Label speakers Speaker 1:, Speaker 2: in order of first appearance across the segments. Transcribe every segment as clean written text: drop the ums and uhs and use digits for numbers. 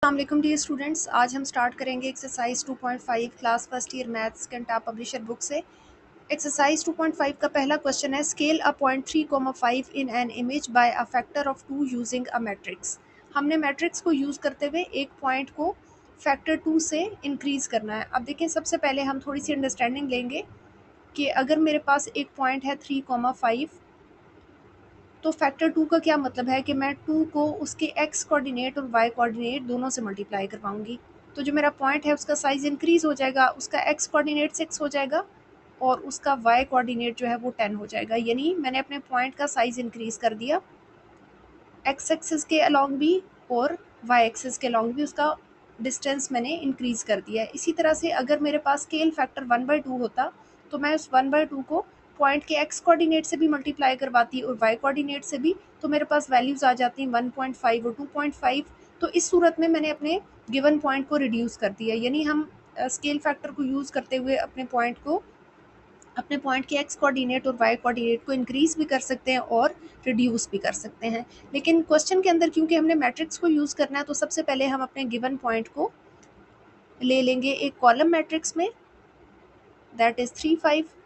Speaker 1: अस्सलाम dear students, आज हम स्टार्ट करेंगे exercise 2.5 class first year maths Kantap publisher book से। एक्सरसाइज 2.5 का पहला क्वेश्चन है, scale a point 3,5 in an image by a factor of 2 using a matrix. हमने मैट्रिक्स को यूज़ करते हुए एक पॉइंट को फैक्टर 2 से इंक्रीज़ करना है। अब देखिए, सबसे पहले हम थोड़ी सी अंडरस्टैंडिंग लेंगे कि अगर मेरे पास एक पॉइंट है 3,5, तो फैक्टर 2 का क्या मतलब है कि मैं 2 को उसके एक्स कोऑर्डिनेट और वाई कोऑर्डिनेट दोनों से मल्टीप्लाई करवाऊंगी। तो जो मेरा पॉइंट है उसका साइज़ इंक्रीज़ हो जाएगा, उसका एक्स कोऑर्डिनेट 6 हो जाएगा और उसका वाई कोऑर्डिनेट जो है वो 10 हो जाएगा। यानी मैंने अपने पॉइंट का साइज़ इंक्रीज़ कर दिया, एक्स एक्सिस के अलॉन्ग भी और वाई एक्सिस के अलॉन्ग भी उसका डिस्टेंस मैंने इंक्रीज़ कर दिया है। इसी तरह से अगर मेरे पास स्केल फैक्टर 1/2 होता, तो मैं उस 1/2 को पॉइंट के एक्स कोऑर्डिनेट से भी मल्टीप्लाई करवाती और वाई कोऑर्डिनेट से भी, तो मेरे पास वैल्यूज़ आ जाती 1.5 और 2.5। तो इस सूरत में मैंने अपने गिवन पॉइंट को रिड्यूस कर दिया। यानी हम स्केल फैक्टर को यूज़ करते हुए अपने पॉइंट के एक्स कोऑर्डिनेट और वाई कोऑर्डिनेट को इंक्रीज़ भी कर सकते हैं और रिड्यूस भी कर सकते हैं। लेकिन क्वेश्चन के अंदर क्योंकि हमने मैट्रिक्स को यूज़ करना है, तो सबसे पहले हम अपने गिवन पॉइंट को ले लेंगे एक कॉलम मैट्रिक्स में, दैट इज़ 3, 5।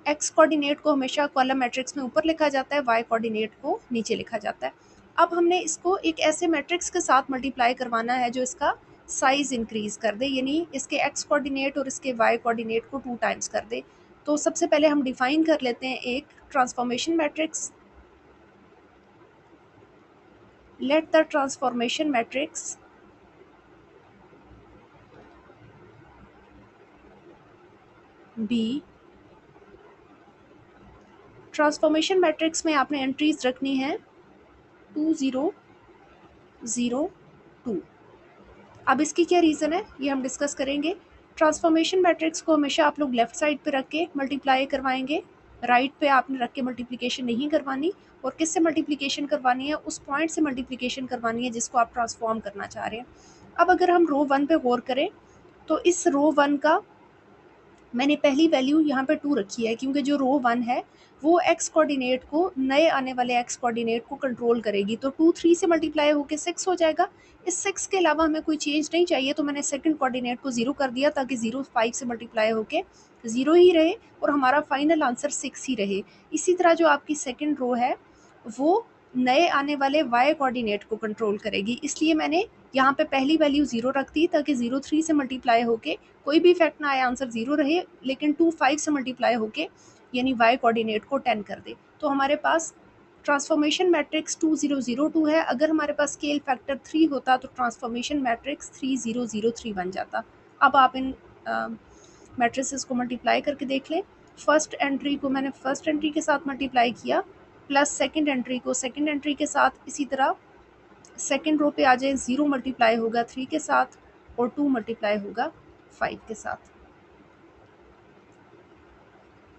Speaker 1: एक्स कोऑर्डिनेट को हमेशा कॉलम मैट्रिक्स में ऊपर लिखा जाता है, वाई कोऑर्डिनेट को नीचे लिखा जाता है। अब हमने इसको एक ऐसे मैट्रिक्स के साथ मल्टीप्लाई करवाना है जो इसका साइज़ इंक्रीज़ कर दे, यानी इसके एक्स कोऑर्डिनेट और इसके वाई कोऑर्डिनेट को 2 टाइम्स कर दे। तो सबसे पहले हम डिफाइन कर लेते हैं एक transformation matrix. Let the transformation matrix B, transformation matrix में आपने एंट्रीज रखनी है 2 0 0 2। अब इसकी क्या रीज़न है ये हम डिस्कस करेंगे। ट्रांसफॉर्मेशन मैट्रिक्स को हमेशा आप लोग लेफ्ट साइड पे रख के मल्टीप्लाई करवाएंगे, राइट पे आपने रख के मल्टीप्लिकेशन नहीं करवानी। और किससे मल्टीप्लिकेशन करवानी है? उस पॉइंट से मल्टीप्लिकेशन करवानी है जिसको आप ट्रांसफॉर्म करना चाह रहे हैं। अब अगर हम रो 1 पे गौर करें, तो इस रो 1 का मैंने पहली वैल्यू यहाँ पे 2 रखी है, क्योंकि जो रो 1 है वो एक्स कोऑर्डिनेट को, नए आने वाले एक्स कोऑर्डिनेट को कंट्रोल करेगी। तो 2 3 से मल्टीप्लाई होकर 6 हो जाएगा। इस 6 के अलावा हमें कोई चेंज नहीं चाहिए, तो मैंने सेकंड कोऑर्डिनेट को 0 कर दिया ताकि 0 5 से मल्टीप्लाई होकर 0 ही रहे और हमारा फाइनल आंसर 6 ही रहे। इसी तरह जो आपकी सेकंड रो है वो नए आने वाले वाई कोऑर्डिनेट को कंट्रोल करेगी, इसलिए मैंने यहाँ पे पहली वैल्यू 0 रख दी ताकि 0 3 से मल्टीप्लाई होके कोई भी इफेक्ट ना आए, आंसर 0 रहे, लेकिन 2 5 से मल्टीप्लाई होके यानी वाई कोऑर्डिनेट को 10 कर दे। तो हमारे पास ट्रांसफॉर्मेशन मैट्रिक्स 2002 है। अगर हमारे पास स्केल फैक्टर 3 होता तो ट्रांसफॉर्मेशन मैट्रिक्स 3003 बन जाता। अब आप इन मैट्रिसेस को मल्टीप्लाई करके देख लें। फर्स्ट एंट्री को मैंने फर्स्ट एंट्री के साथ मल्टीप्लाई किया, प्लस सेकंड एंट्री को सेकंड एंट्री के साथ। इसी तरह सेकंड रो पे आ जाए, 0 मल्टीप्लाई होगा 3 के साथ और 2 मल्टीप्लाई होगा 5 के साथ।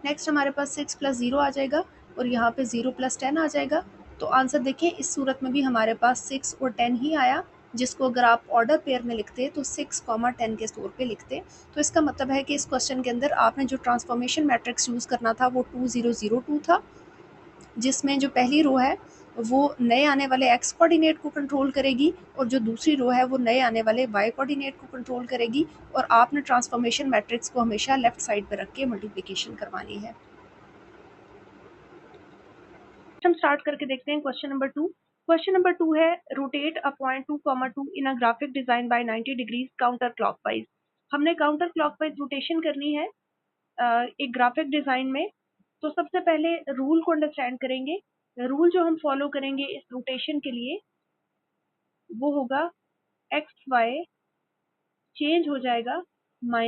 Speaker 1: नेक्स्ट हमारे पास 6 प्लस 0 आ जाएगा और यहाँ पे 0 प्लस 10 आ जाएगा। तो आंसर देखें, इस सूरत में भी हमारे पास 6 और 10 ही आया, जिसको अगर आप ऑर्डर पेयर में लिखते तो 6, 10 के स्टोर पे लिखते। तो इसका मतलब है कि इस क्वेश्चन के अंदर आपने जो ट्रांसफॉर्मेशन मैट्रिक्स यूज़ करना था वो 2002 था, जिसमें जो पहली रो है वो नए आने वाले एक्स कोऑर्डिनेट को कंट्रोल करेगी और जो दूसरी रो है वो नए आने वाले वाई कोऑर्डिनेट को कंट्रोल करेगी। और आपने ट्रांसफॉर्मेशन मैट्रिक्स को हमेशा लेफ्ट साइड पर रख के मल्टीप्लिकेशन करवानी है। हम स्टार्ट करके देखते हैं क्वेश्चन नंबर 2। क्वेश्चन नंबर 2 है, rotate a point 2, 2 in a graphic design by 90 degrees counter clockwise. हमने काउंटर क्लॉकवाइज रोटेशन करनी है एक ग्राफिक डिजाइन में। तो सबसे पहले रूल को अंडरस्टैंड करेंगे। रूल जो हम फॉलो करेंगे इस रोटेशन के लिए वो होगा एक्स वाई चेंज हो जाएगा -y,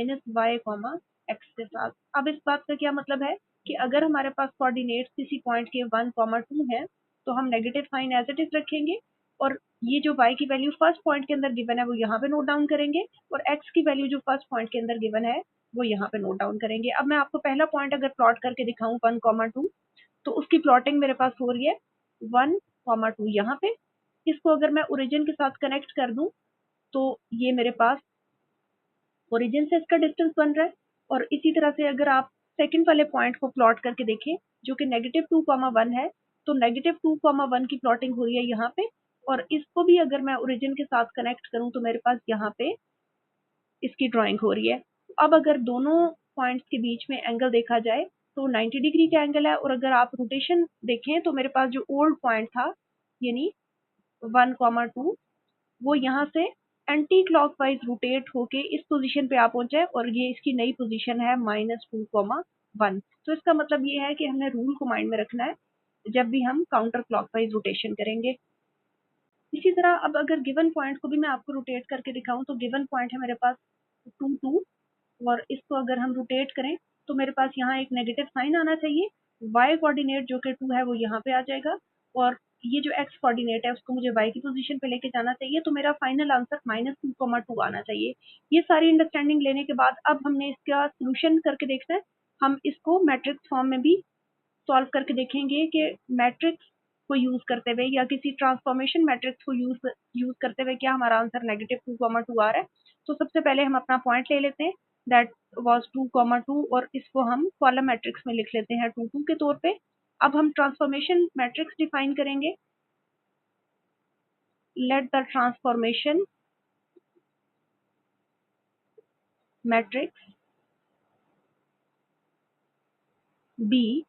Speaker 1: एक्स के साथ। अब इस बात का क्या मतलब है कि अगर हमारे पास कोऑर्डिनेट्स किसी पॉइंट के 1, 2 है तो हम negative sign as it is रखेंगे और ये जो y की वैल्यू फर्स्ट पॉइंट के अंदर गिवन है वो यहाँ पे नोट डाउन करेंगे और x की वैल्यू जो फर्स्ट पॉइंट के अंदर गिवन है वो यहाँ पे नोट डाउन करेंगे। अब मैं आपको पहला पॉइंट अगर प्लॉट करके दिखाऊं 1, 2, तो उसकी प्लॉटिंग मेरे पास हो रही है 1, 2 यहाँ पे। इसको अगर मैं ओरिजिन के साथ कनेक्ट कर दूं तो ये मेरे पास ओरिजिन से इसका डिस्टेंस बन रहा है। और इसी तरह से अगर आप सेकंड वाले पॉइंट को प्लॉट करके देखें जो कि -2, 1 है, तो -2, 1 की प्लॉटिंग हो रही है यहाँ पे और इसको भी अगर मैं ओरिजिन के साथ कनेक्ट करूं तो मेरे पास यहाँ पे इसकी ड्राइंग हो रही है। अब अगर दोनों पॉइंट्स के बीच में एंगल देखा जाए तो 90 डिग्री का एंगल है, और अगर आप रोटेशन देखें तो मेरे पास जो ओल्ड पॉइंट था यानी 1,2 वो यहाँ से एंटी क्लॉकवाइज रोटेट होके इस पोजीशन पे आ पहुंचा है, और ये इसकी नई पोजीशन है -2,1। तो इसका मतलब ये है कि हमने रूल को माइंड में रखना है जब भी हम काउंटर क्लॉकवाइज रोटेशन करेंगे। इसी तरह अब अगर गिवन पॉइंट को भी मैं आपको रोटेट करके दिखाऊं तो गिवन पॉइंट है मेरे पास 2,2, और इसको अगर हम रोटेट करें तो मेरे पास यहाँ एक नेगेटिव साइन आना चाहिए। y कोऑर्डिनेट जो कि 2 है वो यहाँ पे आ जाएगा, और ये जो x कोऑर्डिनेट है उसको मुझे y की पोजीशन पे लेके जाना चाहिए, तो मेरा फाइनल आंसर -2,2 आना चाहिए। ये सारी अंडरस्टैंडिंग लेने के बाद अब हमने इसका सोल्यूशन करके देखना है। हम इसको मैट्रिक्स फॉर्म में भी सॉल्व करके देखेंगे कि मैट्रिक्स को यूज करते हुए या किसी ट्रांसफॉर्मेशन मैट्रिक्स को यूज करते हुए क्या हमारा आंसर -2,2 आ रहा है। तो सबसे पहले हम अपना पॉइंट ले लेते हैं, दैट वाज 2,2, और इसको हम कॉलम मैट्रिक्स में लिख लेते हैं 2,2 के तौर पे। अब हम ट्रांसफॉर्मेशन मैट्रिक्स डिफाइन करेंगे। Let the transformation matrix B,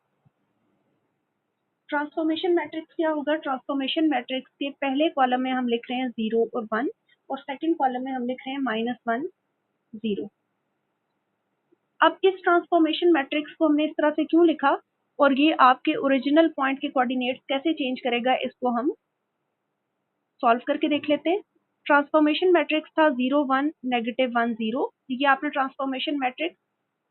Speaker 1: transformation matrix क्या होगा? ट्रांसफॉर्मेशन मैट्रिक्स के पहले कॉलम में हम लिख रहे हैं 0 और 1, और सेकंड कॉलम में हम लिख रहे हैं -1 0। अब इस ट्रांसफॉर्मेशन मैट्रिक्स को हमने इस तरह से क्यों लिखा, और ये आपके ओरिजिनल पॉइंट के कोऑर्डिनेट्स कैसे चेंज करेगा, इसको हम सॉल्व करके देख लेते हैं। ट्रांसफॉर्मेशन मैट्रिक्स था 0 1 -1 0। ये आपने transformation matrix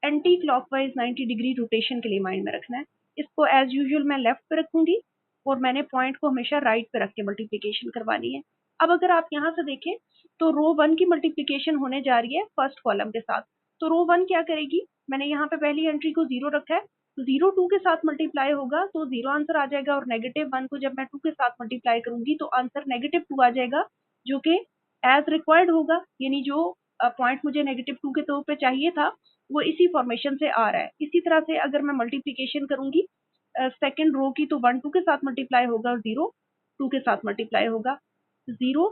Speaker 1: anti clockwise 90 degree rotation के लिए माइंड में रखना है। इसको एज यूजुअल मैं लेफ्ट पे रखूंगी, और मैंने पॉइंट को हमेशा राइट पे रख के मल्टीप्लीकेशन करवानी है। अब अगर आप यहाँ से देखें तो रो 1 की मल्टीप्लीकेशन होने जा रही है फर्स्ट कॉलम के साथ। तो रो 1 क्या करेगी, मैंने यहाँ पे पहली एंट्री को 0 रखा है, तो 0 2 के साथ मल्टीप्लाई होगा तो 0 आंसर आ जाएगा, और -1 को जब मैं 2 के साथ मल्टीप्लाई करूंगी तो आंसर -2 आ जाएगा, जो कि एज रिक्वायर्ड होगा, यानी जो पॉइंट मुझे -2 के तौर पे चाहिए था वो इसी फॉर्मेशन से आ रहा है। इसी तरह से अगर मैं मल्टीप्लिकेशन करूंगी सेकंड रो की, तो 1 2 के साथ मल्टीप्लाई होगा, और 0 2 के साथ मल्टीप्लाई होगा। 0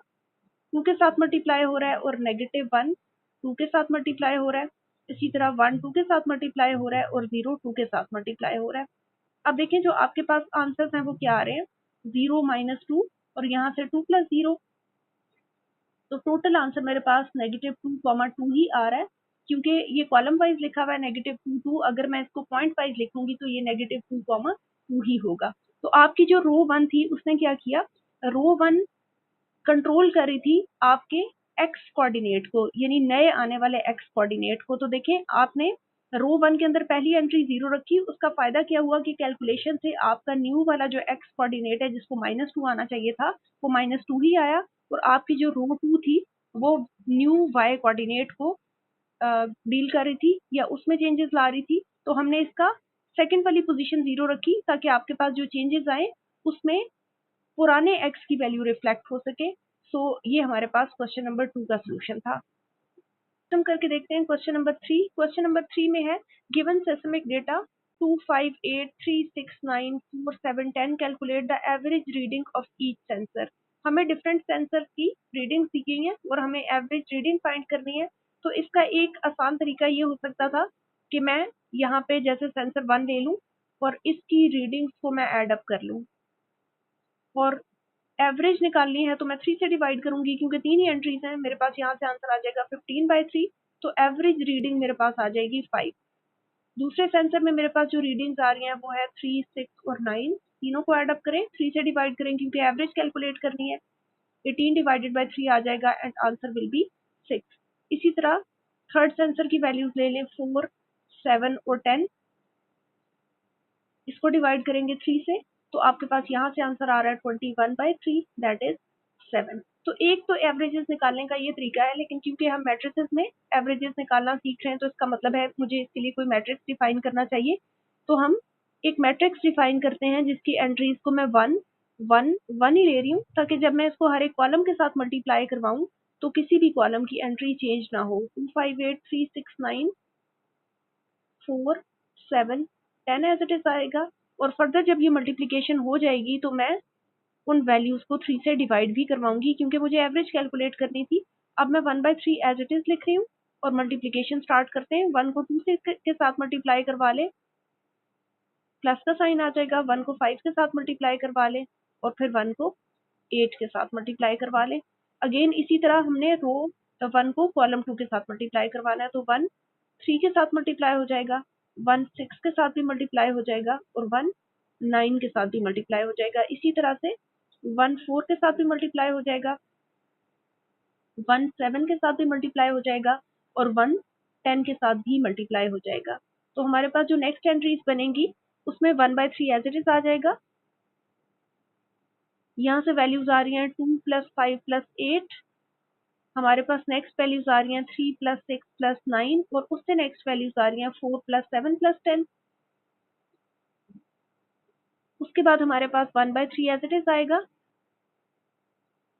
Speaker 1: 2 के साथ मल्टीप्लाई हो रहा है, और -1 2 के साथ मल्टीप्लाई हो रहा है। इसी तरह 1 2 के साथ मल्टीप्लाई हो रहा है, और 0 2 के साथ मल्टीप्लाई हो रहा है। अब देखें जो आपके पास आंसर्स हैं वो क्या आ रहे हैं, 0 -2 और यहाँ से 2 + 0, तो टोटल आंसर मेरे पास -2,2 ही आ रहा है, क्योंकि ये कॉलम वाइज लिखा हुआ है -2 अगर मैं इसको पॉइंट वाइज लिखूंगी तो ये -2,2 ही होगा। तो आपकी जो रो 1 थी उसने क्या किया, रो 1 कंट्रोल कर रही थी आपके एक्स कोऑर्डिनेट को, यानी नए आने वाले एक्स कोऑर्डिनेट को। तो देखें आपने रो 1 के अंदर पहली एंट्री 0 रखी, उसका फायदा क्या हुआ कि कैलकुलेशन से आपका न्यू वाला जो एक्स कोऑर्डिनेट है जिसको -2 आना चाहिए था वो -2 ही आया, और आपकी जो रो 2 थी वो न्यू वाई कोऑर्डिनेट को डील कर रही थी या उसमें चेंजेस ला रही थी। तो हमने इसका सेकंड वाली पोजीशन 0 रखी ताकि आपके पास जो चेंजेस आए उसमें पुराने एक्स की वैल्यू रिफ्लेक्ट हो सके। सो ये हमारे पास क्वेश्चन नंबर 2 का सोल्यूशन था। हम करके देखते हैं क्वेश्चन नंबर 3। क्वेश्चन नंबर 3 में है given seismic data 2 5 8 3 6 9 4 7 10 calculate the average reading of each sensor. हमें डिफरेंट सेंसर की रीडिंग दी गई है और हमें एवरेज रीडिंग फाइंड करनी है। तो इसका एक आसान तरीका ये हो सकता था कि मैं यहाँ पे जैसे सेंसर 1 ले लूँ और इसकी रीडिंग्स को मैं एड अप कर लूँ, और एवरेज निकालनी है तो मैं 3 से डिवाइड करूंगी, क्योंकि 3 ही एंट्रीज हैं मेरे पास। यहाँ से आंसर आ जाएगा 15/3, तो एवरेज रीडिंग मेरे पास आ जाएगी 5। दूसरे सेंसर में मेरे पास जो रीडिंग्स आ रही हैं वो है 3 6 और 9। तीनों को ऐड अप करें, 3 से डिवाइड करें क्योंकि एवरेज कैलकुलेट करनी है। 18/3 आ जाएगा एंड आंसर विल बी 6। इसी तरह थर्ड सेंसर की वैल्यूज ले लें 4 7 और 10, इसको डिवाइड करेंगे 3 से, तो आपके पास यहाँ से आंसर आ रहा है 21/3, दैट इज 7। तो एक तो एवरेजेस निकालने का ये तरीका है, लेकिन क्योंकि हम मैट्रिसेस में एवरेजेस निकालना सीख रहे हैं तो इसका मतलब है मुझे इसके लिए कोई मैट्रिक्स डिफाइन करना चाहिए। तो हम एक मैट्रिक्स डिफाइन करते हैं जिसकी एंट्रीज को मैं 1 1 1 ही ले रही हूँ, ताकि जब मैं इसको हर एक कॉलम के साथ मल्टीप्लाई करवाऊं तो किसी भी कॉलम की एंट्री चेंज ना हो। 2 5 8 3 6 9 4 7 10 एज इट इज आएगा, और फर्दर जब ये मल्टीप्लीकेशन हो जाएगी तो मैं उन वैल्यूज़ को 3 से डिवाइड भी करवाऊंगी क्योंकि मुझे एवरेज कैलकुलेट करनी थी। अब मैं 1/3 एज इट इज़ लिख रही हूँ और मल्टीप्लिकेशन स्टार्ट करते हैं। 1 को 2 से के साथ मल्टीप्लाई करवा लें, प्लस का साइन आ जाएगा। 1 को 5 के साथ मल्टीप्लाई करवा लें और फिर 1 को 8 के साथ मल्टीप्लाई करवा लें। अगेन इसी तरह हमने रो 1 को कॉलम 2 के साथ मल्टीप्लाई करवाना है, तो 1 3 के साथ मल्टीप्लाई हो जाएगा, 1 6 के साथ भी मल्टीप्लाई हो जाएगा और 1 9 के साथ भी मल्टीप्लाई हो जाएगा। इसी तरह से 1 4 के साथ भी मल्टीप्लाई हो जाएगा, 1 7 के साथ भी मल्टीप्लाई हो जाएगा और 1 10 के साथ भी मल्टीप्लाई हो जाएगा। तो हमारे पास जो नेक्स्ट एंट्रीज बनेंगी उसमें 1/3 एज इट इज आ जाएगा। यहाँ से वैल्यूज आ रही हैं 2 + 5 + 8। हमारे पास नेक्स्ट वैल्यूज आ रही हैं 3 + 6 + 9 और उससे नेक्स्ट वैल्यूज आ रही हैं 4 + 7 + 10। उसके बाद हमारे पास 1/3 एज इट इज आएगा।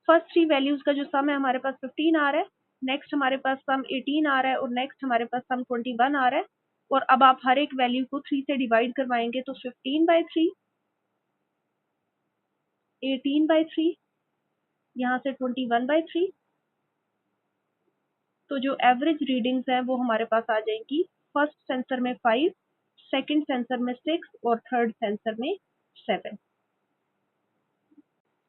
Speaker 1: फर्स्ट 3 वैल्यूज का जो सम है हमारे पास 15 आ रहा है, नेक्स्ट हमारे पास सम 18 आ रहा है और नेक्स्ट हमारे पास सम 21 आ रहा है। और अब आप हर एक वैल्यू को 3 से डिवाइड करवाएंगे तो 15/3, 18/3, यहाँ से 21/3। तो जो एवरेज रीडिंग्स हैं वो हमारे पास आ जाएंगी फर्स्ट सेंसर में 5, सेकंड सेंसर में 6 और थर्ड सेंसर में 7।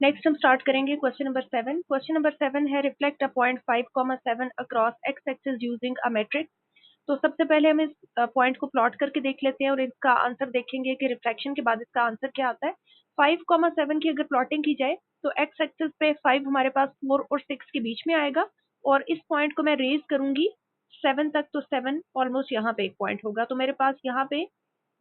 Speaker 1: नेक्स्ट हम स्टार्ट करेंगे क्वेश्चन नंबर 7। क्वेश्चन नंबर 7 है reflect a point 5,7 across x axis using a matrix. तो सबसे पहले हम इस पॉइंट को प्लॉट करके देख लेते हैं और इसका आंसर देखेंगे कि रिफ्लेक्शन के बाद इसका आंसर क्या आता है। 5,7 की अगर प्लॉटिंग की जाए तो एक्स एक्सिस पे 5 हमारे पास 4 और 6 के बीच में आएगा और इस पॉइंट को मैं रेज करूंगी 7 तक, तो 7 ऑलमोस्ट यहाँ पे एक पॉइंट होगा। तो मेरे पास यहाँ पे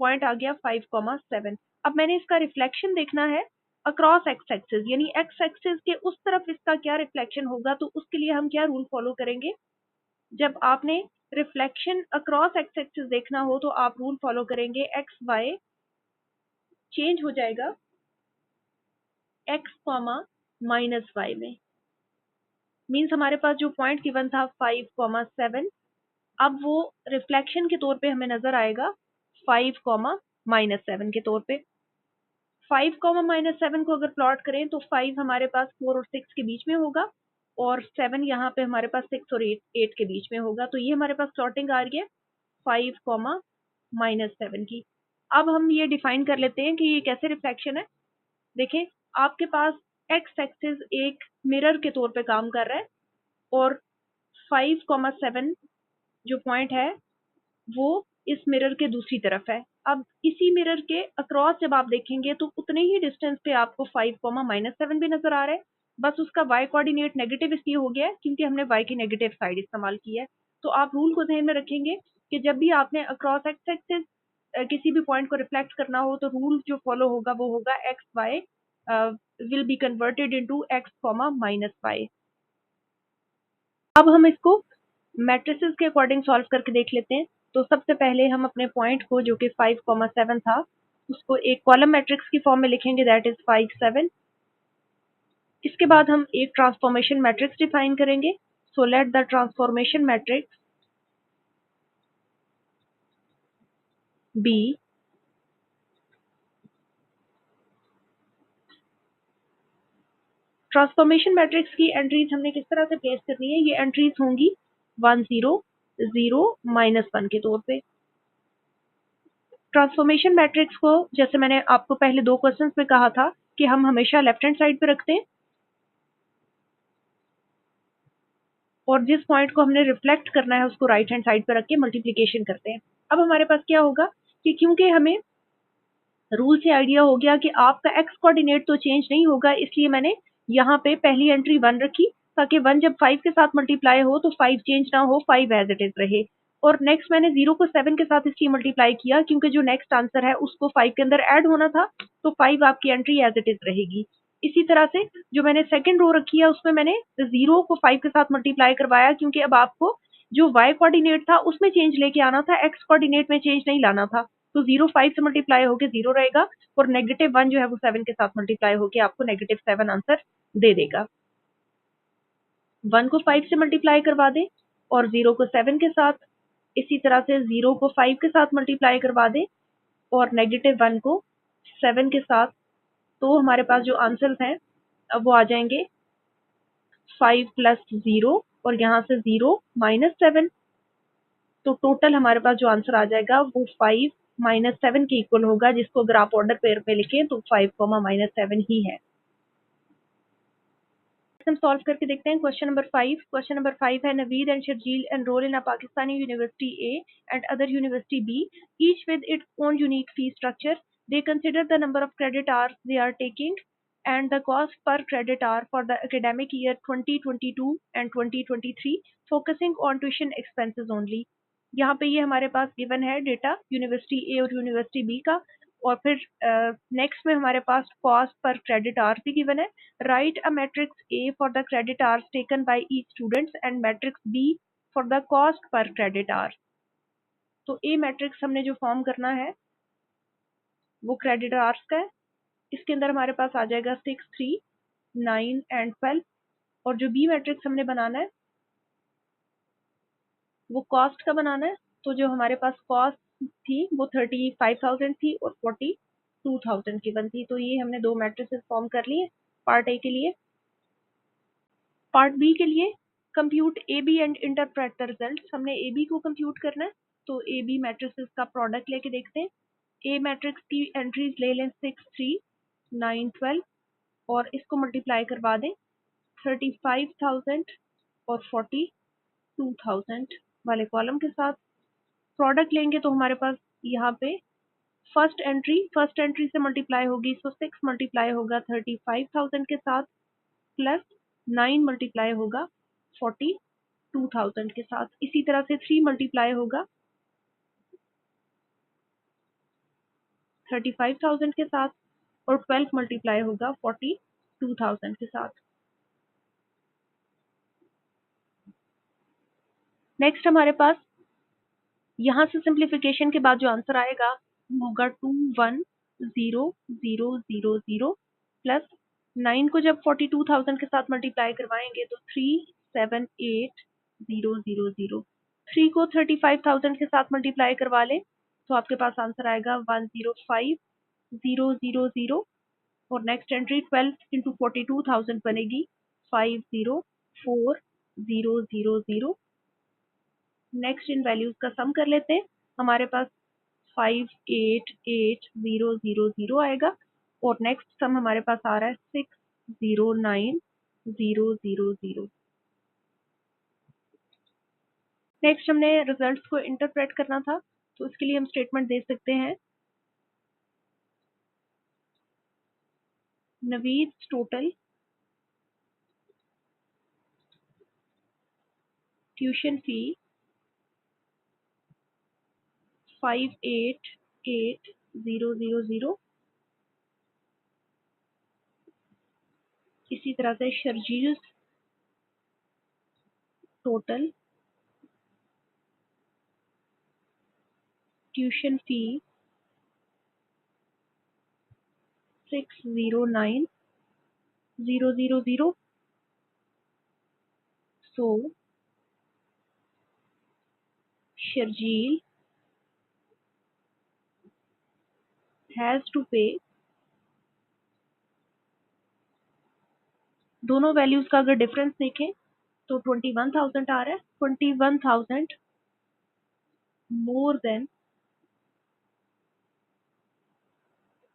Speaker 1: पॉइंट आ गया 5,7। अब मैंने इसका रिफ्लेक्शन देखना है अक्रॉस एक्स एक्सिस, यानी एक्स एक्सिस के उस तरफ इसका क्या रिफ्लेक्शन होगा। तो उसके लिए हम क्या रूल फॉलो करेंगे, जब आपने रिफ्लेक्शन अक्रॉस एक्स एक्सिस देखना हो तो आप रूल फॉलो करेंगे एक्स वाई चेंज हो जाएगा एक्स कॉमा माइनस वाई में। मीन्स हमारे पास जो पॉइंट गिवन था 5,7, अब वो रिफ्लेक्शन के तौर पे हमें नजर आएगा 5,-7 के तौर पे। 5,-7 को अगर प्लॉट करें तो 5 हमारे पास 4 और 6 के बीच में होगा और 7 यहाँ पे हमारे पास 6 और 8 के बीच में होगा। तो ये हमारे पास प्लॉटिंग आ रही है 5,-7 की। अब हम ये डिफाइन कर लेते हैं कि ये कैसे रिफ्लेक्शन है। देखें, आपके पास एक्स एक्सिस एक मिरर के तौर पे काम कर रहा है और 5,7 जो पॉइंट है वो इस मिरर के दूसरी तरफ है। अब इसी मिरर के अक्रॉस जब आप देखेंगे तो उतने ही डिस्टेंस पे आपको 5,-7 भी नजर आ रहा है, बस उसका y कोऑर्डिनेट नेगेटिव इसलिए हो गया है क्योंकि हमने y की नेगेटिव साइड इस्तेमाल की है। तो आप रूल को ध्यान में रखेंगे कि जब भी आपने अक्रॉस एक्स एक्सिस किसी भी पॉइंट को रिफ्लेक्ट करना हो तो रूल जो फॉलो होगा वो होगा x y will be converted into x comma minus y. अब हम इसको मैट्रिसेस के अकॉर्डिंग सॉल्व करके देख लेते हैं। तो सबसे पहले हम अपने पॉइंट को जो कि 5,7 था उसको एक कॉलम मैट्रिक्स की फॉर्म में लिखेंगे, दैट इज 5 7। इसके बाद हम एक ट्रांसफॉर्मेशन मैट्रिक्स डिफाइन करेंगे। So let the transformation matrix B transformation matrix की एंट्रीज हमने किस तरह से प्लेस करनी है, ये एंट्रीज होंगी 1 0 0 -1 के तौर पे। ट्रांसफॉर्मेशन मैट्रिक्स को जैसे मैंने आपको पहले 2 क्वेश्चंस में कहा था कि हम हमेशा लेफ्ट हैंड साइड पे रखते हैं और जिस पॉइंट को हमने रिफ्लेक्ट करना है उसको राइट हैंड साइड पे रख के मल्टीप्लिकेशन करते हैं। अब हमारे पास क्या होगा कि क्योंकि हमें रूल से आइडिया हो गया कि आपका एक्स कोऑर्डिनेट तो चेंज नहीं होगा, इसलिए मैंने यहाँ पे पहली एंट्री 1 रखी ताकि 1 जब 5 के साथ मल्टीप्लाई हो तो 5 चेंज ना हो, 5 एज इट इज रहे। और नेक्स्ट मैंने 0 को 7 के साथ इसलिए मल्टीप्लाई किया क्योंकि जो नेक्स्ट आंसर है उसको 5 के अंदर ऐड होना था, तो 5 आपकी एंट्री एज इट इज रहेगी। इसी तरह से जो मैंने सेकंड रो रखी है उसमें मैंने 0 को 5 के साथ मल्टीप्लाई करवाया क्योंकि अब आपको जो y कोऑर्डिनेट था उसमें चेंज लेके आना था, x कोऑर्डिनेट में चेंज नहीं लाना था। तो 0 5 से मल्टीप्लाई होके 0 रहेगा और -1 जो है वो 7 के साथ मल्टीप्लाई होके आपको -7 आंसर दे देगा। 1 को 5 से मल्टीप्लाई करवा दें और 0 को 7 के साथ, इसी तरह से 0 को 5 के साथ मल्टीप्लाई करवा दें और -1 को 7 के साथ। तो हमारे पास जो आंसर्स हैं अब वो आ जाएंगे 5 प्लस 0 और यहाँ से 0 माइनस 7। तो टोटल हमारे पास जो आंसर आ जाएगा वो 5 माइनस 7 के इक्वल होगा, जिसको अगर आप ऑर्डर पेयर पे लिखें तो 5 माइनस 7 ही है। हम सॉल्व करके देखते हैं क्वेश्चन नंबर 5। क्वेश्चन नंबर 5 है Naveed and Sharjeel enrol in a Pakistani university A and other university B, each with its own unique fee structure. They consider the number of credit hours they are taking and the cost per credit hour for the academic year 2022 and 2023, focusing on tuition expenses only। यहाँ पे ये हमारे पास given है data university A और university B का, और फिर नेक्स्ट में हमारे पास कॉस्ट पर क्रेडिट आवर भी गिवन है। Write a matrix A for the credit hours taken by each students and matrix B for the cost per credit hour. तो ए मैट्रिक्स हमने जो फॉर्म करना है वो क्रेडिट आवर्स का है। इसके अंदर हमारे पास आ जाएगा 6, 3, 9 एंड 12। और जो बी मैट्रिक्स हमने बनाना है वो कॉस्ट का बनाना है। तो जो हमारे पास कॉस्ट थी वो 35,000 थी और 42,000 की बनती। तो ये हमने दो मैट्रिसेस फॉर्म कर लिए पार्ट ए के लिए। पार्ट बी के लिए compute A B and interpret the result. हमने ए बी को कंप्यूट करना है, तो ए बी मैट्रिसेस का प्रोडक्ट लेके देखते हैं। ए मैट्रिक्स की एंट्रीज ले लें 6, 3, 9, 12 और इसको मल्टीप्लाई करवा दें 35,000 और 42,000 वाले कॉलम के साथ। प्रोडक्ट लेंगे तो हमारे पास यहाँ पे फर्स्ट एंट्री से मल्टीप्लाई होगी, सो 6 मल्टीप्लाई होगा 35,000 के साथ प्लस 9 मल्टीप्लाई होगा 42,000 के साथ। इसी तरह से 3 मल्टीप्लाई होगा 35,000 के साथ और 12 मल्टीप्लाई होगा 42,000 के साथ। नेक्स्ट हमारे पास यहाँ से सिंप्लीफिकेशन के बाद जो आंसर आएगा वो होगा 21,0,0,0,0 प्लस 9 को जब 42,000 के साथ मल्टीप्लाई करवाएंगे तो 3,7,8,0,0,0। 3 को 35,000 के साथ मल्टीप्लाई करवा लें तो आपके पास आंसर आएगा 105,000 और नेक्स्ट एंट्री 12 इंटू 42,000 बनेगी 5,04,000। नेक्स्ट इन वैल्यूज का सम कर लेते हैं। हमारे पास 5,88,000 आएगा और नेक्स्ट सम हमारे पास आ रहा है 6,09,000। नेक्स्ट हमने रिजल्ट्स को इंटरप्रेट करना था, तो इसके लिए हम स्टेटमेंट दे सकते हैं नवीद टोटल ट्यूशन फी 5,88,000। इसी तरह से Sharjeel total tuition fee 6,09,000। So Sharjeel has to pay, दोनों वैल्यूज का अगर डिफरेंस देखें तो 21,000 आ रहा है, 21,000 मोर देन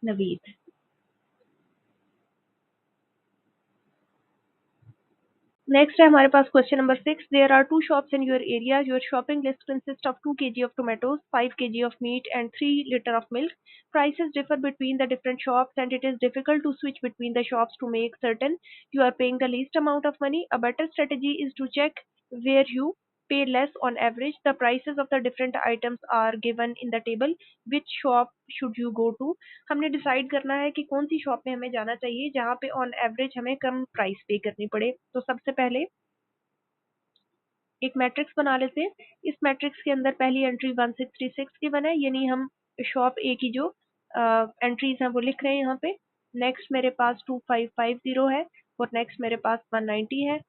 Speaker 1: नवीद। नेक्स्ट है हमारे पास question number 6। There are 2 shops in your area. Your shopping list consist of 2 kg of tomatoes, 5 kg of meat and 3 liter of milk. Prices differ between the different shops and it is difficult to switch between the shops to make certain you are paying the least amount of money. A better strategy is to check where you pay less on average. The prices of the different items are given in the table. Which shop should you go to? हमने decide करना है कि कौन सी shop में हमें जाना चाहिए जहाँ पे ऑन एवरेज हमें कम प्राइस पे करनी पड़े। तो सबसे पहले एक मैट्रिक्स बना लेते हैं। इस मैट्रिक्स के अंदर पहली एंट्री 1636 की बना है, यानी हम शॉप ए की जो एंट्रीज हैं वो लिख रहे हैं यहाँ पे। नेक्स्ट मेरे पास 2550 है और नेक्स्ट मेरे पास 190 है।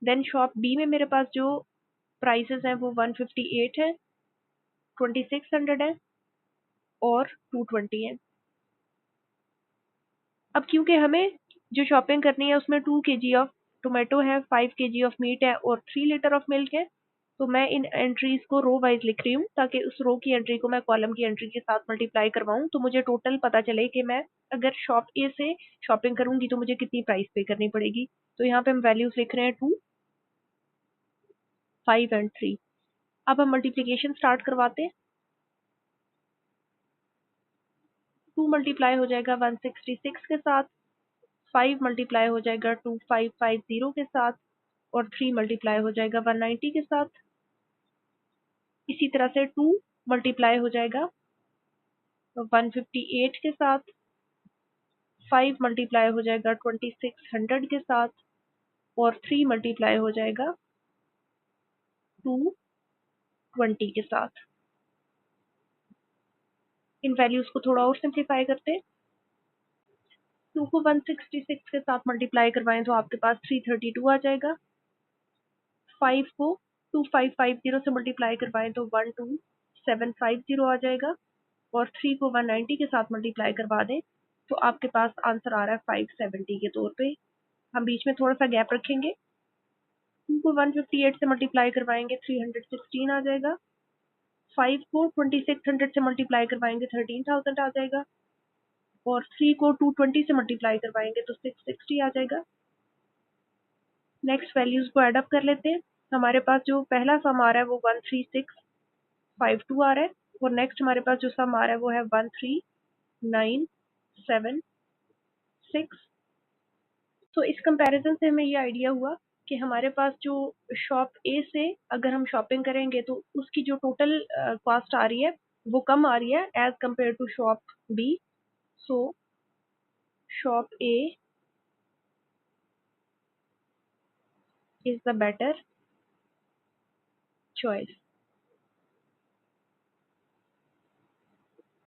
Speaker 1: देन शॉप बी में मेरे पास जो प्राइसेस हैं वो 158 है, 2600 है और 220 है। अब क्योंकि हमें जो शॉपिंग करनी है उसमें 2 kg ऑफ टोमेटो है, 5 kg ऑफ मीट है और 3 लीटर ऑफ मिल्क है। तो मैं इन एंट्रीज को रो वाइज लिख रही हूँ ताकि उस रो की एंट्री को मैं कॉलम की एंट्री के साथ मल्टीप्लाई करवाऊँ, तो मुझे टोटल पता चले कि मैं अगर शॉप ए से शॉपिंग करूंगी तो मुझे कितनी प्राइस पे करनी पड़ेगी। तो यहाँ पे हम वैल्यूज लिख रहे हैं 2, 5 एंड 3। अब हम मल्टीप्लीकेशन स्टार्ट करवाते हैं। 2 मल्टीप्लाई हो जाएगा 166 के साथ, 5 मल्टीप्लाई हो जाएगा 2550 के साथ और 3 मल्टीप्लाई हो जाएगा 190 के साथ। इसी तरह से 2 मल्टीप्लाई हो जाएगा 158 के साथ, 5 मल्टीप्लाई हो जाएगा 2600 के साथ और 3 मल्टीप्लाई हो जाएगा 220 के साथ। इन वैल्यूज को थोड़ा और सिंप्लीफाई करते हैं। 2 को 166 के साथ मल्टीप्लाई करवाएं तो आपके पास 332 आ जाएगा। 5 को 2550 से मल्टीप्लाई करवाएं तो 12750 आ जाएगा और 3 को 190 के साथ मल्टीप्लाई करवा दें तो आपके पास आंसर आ रहा है 570 के तौर पे। हम बीच में थोड़ा सा गैप रखेंगे। 2 को 158 से मल्टीप्लाई करवाएंगे 316 आ जाएगा। 5 को 2600 से मल्टीप्लाई करवाएंगे 13000 आ जाएगा और 3 को 220 से मल्टीप्लाई करवाएंगे तो 660 आ जाएगा। नेक्स्ट वैल्यूज को एड अप कर लेते हैं। हमारे पास जो पहला सम आ रहा है वो 13652 आ रहा है और नेक्स्ट हमारे पास जो सम आ रहा है वो है 13976। तो इस कंपैरिजन से हमें ये आइडिया हुआ कि हमारे पास जो शॉप ए से अगर हम शॉपिंग करेंगे तो उसकी जो टोटल कॉस्ट आ रही है वो कम आ रही है as compare to shop B. So shop A is the better choice.